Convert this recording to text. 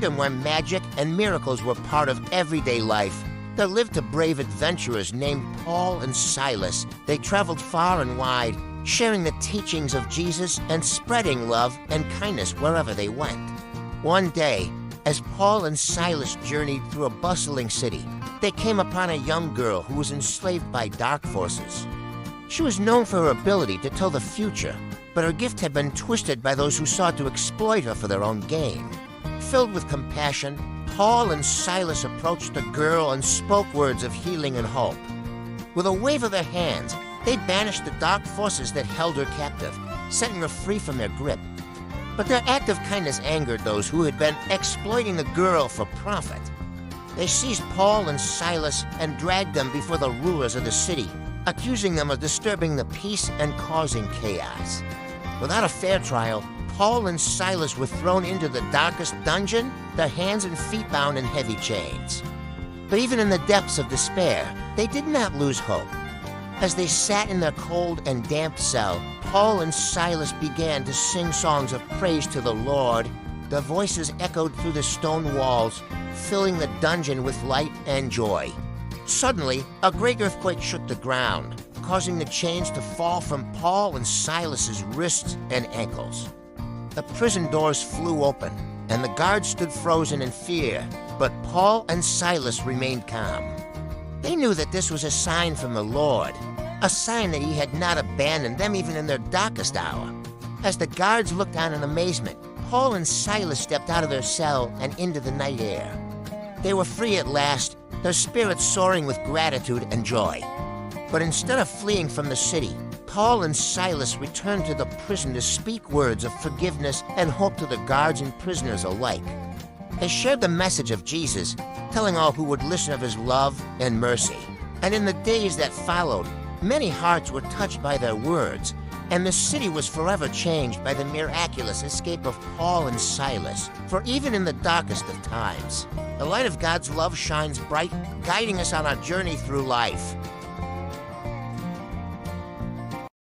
kingdom where magic and miracles were part of everyday life, there lived a brave adventurers named Paul and Silas. They traveled far and wide, sharing the teachings of Jesus and spreading love and kindness wherever they went. One day, as Paul and Silas journeyed through a bustling city, they came upon a young girl who was enslaved by dark forces. She was known for her ability to tell the future, but her gift had been twisted by those who sought to exploit her for their own gain. Filled with compassion, Paul and Silas approached the girl and spoke words of healing and hope. With a wave of their hands, they banished the dark forces that held her captive, setting her free from their grip. But their act of kindness angered those who had been exploiting the girl for profit. They seized Paul and Silas and dragged them before the rulers of the city, accusing them of disturbing the peace and causing chaos. Without a fair trial, Paul and Silas were thrown into the darkest dungeon, their hands and feet bound in heavy chains. But even in the depths of despair, they did not lose hope. As they sat in their cold and damp cell, Paul and Silas began to sing songs of praise to the Lord. Their voices echoed through the stone walls, filling the dungeon with light and joy. Suddenly, a great earthquake shook the ground, causing the chains to fall from Paul and Silas's wrists and ankles. The prison doors flew open, and the guards stood frozen in fear, but Paul and Silas remained calm. They knew that this was a sign from the Lord, a sign that he had not abandoned them even in their darkest hour. As the guards looked on in amazement, Paul and Silas stepped out of their cell and into the night air. They were free at last, their spirits soaring with gratitude and joy. But instead of fleeing from the city, Paul and Silas returned to the prison to speak words of forgiveness and hope to the guards and prisoners alike. They shared the message of Jesus, telling all who would listen of his love and mercy. And in the days that followed, many hearts were touched by their words, and the city was forever changed by the miraculous escape of Paul and Silas. For even in the darkest of times, the light of God's love shines bright, guiding us on our journey through life.